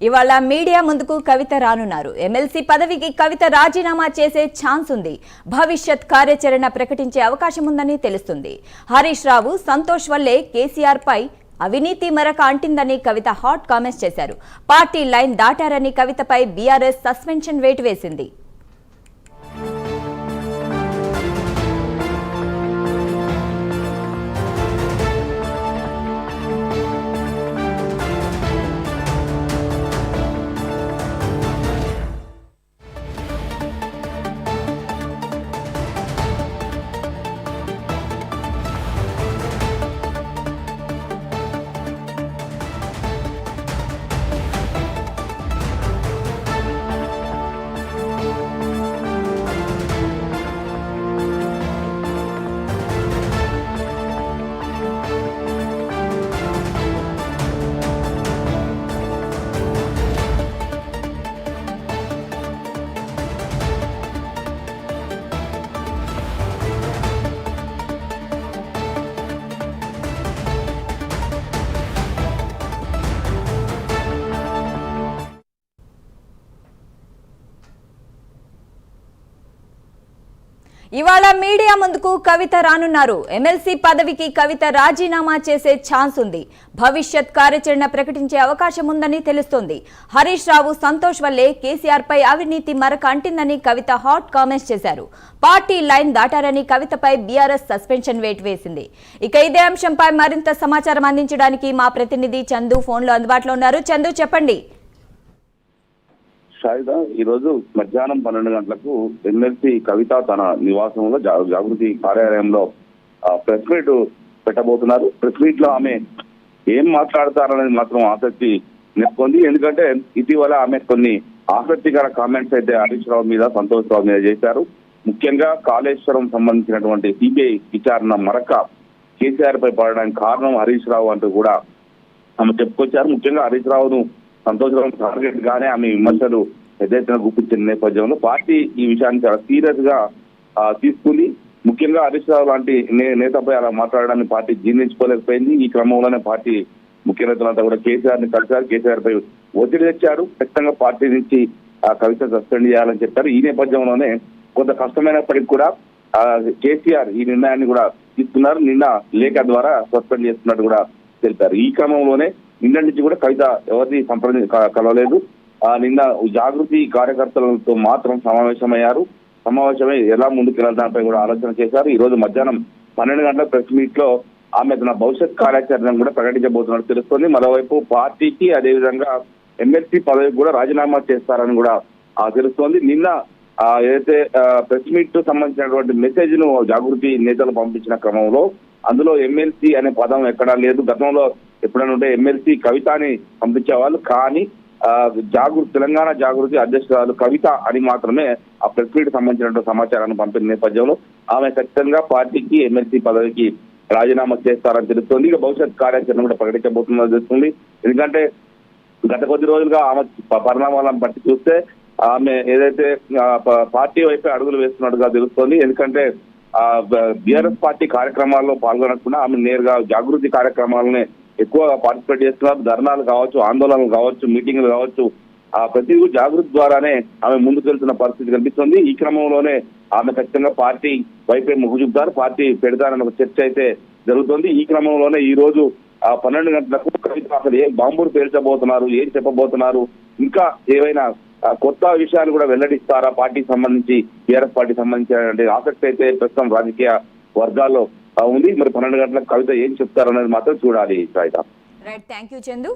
ఇవాళ మీడియా ముందుకు కవిత రానున్నారు. ఎమ్మెల్సీ పదవికి కవిత రాజీనామా చేసే ఛాన్స్ ఉంది. భవిష్యత్ కార్యాచరణ ప్రకటించే అవకాశం ఉందని తెలుస్తుంది. హరీష్ రావు, సంతోష్ వల్లే కేసీఆర్ పై అవినీతి మరక అంటిందని కవిత హాట్ కామెంట్స్ చేశారు. పార్టీ లైన్ దాటారని కవితపై బీఆర్ఎస్ సస్పెన్షన్ వేటు వేసింది. ఇవాళ మీడియా ముందుకు కవిత రానున్నారు. ఎమ్మెల్సీ పదవికి కవిత రాజీనామా చేసే ఛాన్స్ ఉంది. భవిష్యత్ కార్యాచరణ ప్రకటించే అవకాశం ఉందని తెలుస్తోంది. హరీష్ రావు, సంతోష్ వల్లే కేసీఆర్ పై అవినీతి మరక అంటిందని కవిత హాట్ కామెంట్స్ చేశారు. పార్టీ లైన్ దాటారని కవితపై బీఆర్ఎస్ సస్పెన్షన్ వేటు వేసింది. ఇక ఇదే అంశంపై మరింత సమాచారం అందించడానికి మా ప్రతినిధి చందు ఫోన్లో అందుబాటులో ఉన్నారు. చందు, చెప్పండి. షాయిదా, ఈ రోజు మధ్యాహ్నం 12 గంటలకు ఎమ్మెల్సీ కవిత తన నివాసంలో జాగృతి కార్యాలయంలో ప్రెస్ మీట్ పెట్టబోతున్నారు. ప్రెస్ మీట్ లో ఆమె ఏం మాట్లాడతారనేది మాత్రం ఆసక్తి నెలకొంది. ఎందుకంటే ఇటీవల ఆమె కొన్ని ఆసక్తికర కామెంట్స్ అయితే హరీష్ రావు మీద, సంతోష్ రావు మీద చేశారు. ముఖ్యంగా కాళేశ్వరం సంబంధించినటువంటి సిబిఐ విచారణ మరక కేసీఆర్ పై పడడానికి కారణం హరీష్ రావు అంటూ కూడా ఆమె చెప్పుకొచ్చారు. ముఖ్యంగా హరీష్ రావును, సంతోష్ రావు టార్గెట్ గానే ఆమె విమర్శలు ఎదుర్కొన్న గుప్పించిన నేపథ్యంలో పార్టీ ఈ విషయాన్ని చాలా సీరియస్ గా తీసుకుని, ముఖ్యంగా హరీష్ రావు లాంటి నేతపై అలా మాట్లాడడాన్ని పార్టీ జీర్ణించుకోలేకపోయింది. ఈ క్రమంలోనే పార్టీ ముఖ్య నేతలంతా కూడా కేసీఆర్ ని కలిశారు. కేసీఆర్ పై ఒత్తిడి తెచ్చారు. ఖచ్చితంగా పార్టీ నుంచి కవిత సస్పెండ్ చేయాలని చెప్పారు. ఈ నేపథ్యంలోనే కొంత కష్టమైనప్పటికీ కూడా కేసీఆర్ ఈ నిర్ణయాన్ని కూడా తీసుకున్నారు. నిన్న లేఖ ద్వారా సస్పెండ్ చేస్తున్నట్టు కూడా తెలిపారు. ఈ క్రమంలోనే నిన్న నుంచి కూడా కవిత ఎవరిని కలవలేదు. నిన్న జాగృతి కార్యకర్తలతో మాత్రం సమావేశమై ఎలా ముందుకెళ్ళాలి దానిపై కూడా ఆలోచన చేశారు. ఈ రోజు మధ్యాహ్నం 12 గంటల ప్రెస్ మీట్ లో ఆమె తన భవిష్యత్ కార్యాచరణ కూడా ప్రకటించబోతున్నట్టు తెలుస్తుంది. మరోవైపు పార్టీకి, అదేవిధంగా ఎమ్మెల్సీ పదవికి కూడా రాజీనామా చేస్తారని కూడా తెలుస్తోంది. నిన్న ఏదైతే ప్రెస్ మీట్ సంబంధించినటువంటి మెసేజ్ ను జాగృతి నేతలు పంపించిన క్రమంలో అందులో ఎమ్మెల్సీ అనే పదం ఎక్కడా లేదు. గతంలో ఎప్పుడైనా ఉంటే ఎమ్మెల్సీ కవితని పంపించేవాళ్ళు, కానీ తెలంగాణ జాగృతి అధ్యక్షురాలు కవిత అని మాత్రమే ఆ ప్రెస్ మీట్ సంబంధించినటువంటి సమాచారాన్ని పంపిన నేపథ్యంలో ఆమె ఖచ్చితంగా పార్టీకి, ఎమ్మెల్సీ పదవికి రాజీనామా చేస్తారని తెలుస్తోంది. ఇక భవిష్యత్ కార్యాచరణ కూడా ప్రకటించబోతుందని తెలుస్తుంది. ఎందుకంటే గత కొద్ది రోజులుగా ఆమె పరిణామాలను బట్టి చూస్తే ఆమె ఏదైతే పార్టీ వైపే అడుగులు వేస్తున్నట్టుగా తెలుస్తోంది. ఎందుకంటే బీఆర్ఎస్ పార్టీ కార్యక్రమాల్లో పాల్గొనకుండా ఆమె నేరుగా జాగృతి కార్యక్రమాలనే ఎక్కువగా పార్టిసిపేట్ చేస్తున్నారు. ధర్నాలు కావచ్చు, ఆందోళనలు కావచ్చు, మీటింగ్లు కావచ్చు, ప్రతి జాగృతి ద్వారానే ఆమె ముందుకు వెళ్తున్న పరిస్థితి కనిపిస్తుంది. ఈ క్రమంలోనే ఆమె ఖచ్చితంగా పార్టీ వైపే మొగ్గు చూపుతారు, పార్టీ పెడతారని ఒక చర్చ అయితే జరుగుతుంది. ఈ క్రమంలోనే ఈ రోజు 12 గంటలకు కవిత అసలు ఏం బాంబులు పేల్చబోతున్నారు, ఏం చెప్పబోతున్నారు, ఇంకా ఏవైనా కొత్త విషయాలు కూడా వెల్లడిస్తారా పార్టీకి సంబంధించి, టీఆర్ఎస్ పార్టీకి సంబంధించిన ఆసక్తి అయితే ప్రస్తుతం రాజకీయ వర్గాల్లో ఉంది. మరి 12 గంటలకు కవిత ఏం చెప్తారనేది మాత్రం చూడాలి. Right, thank you Chandu.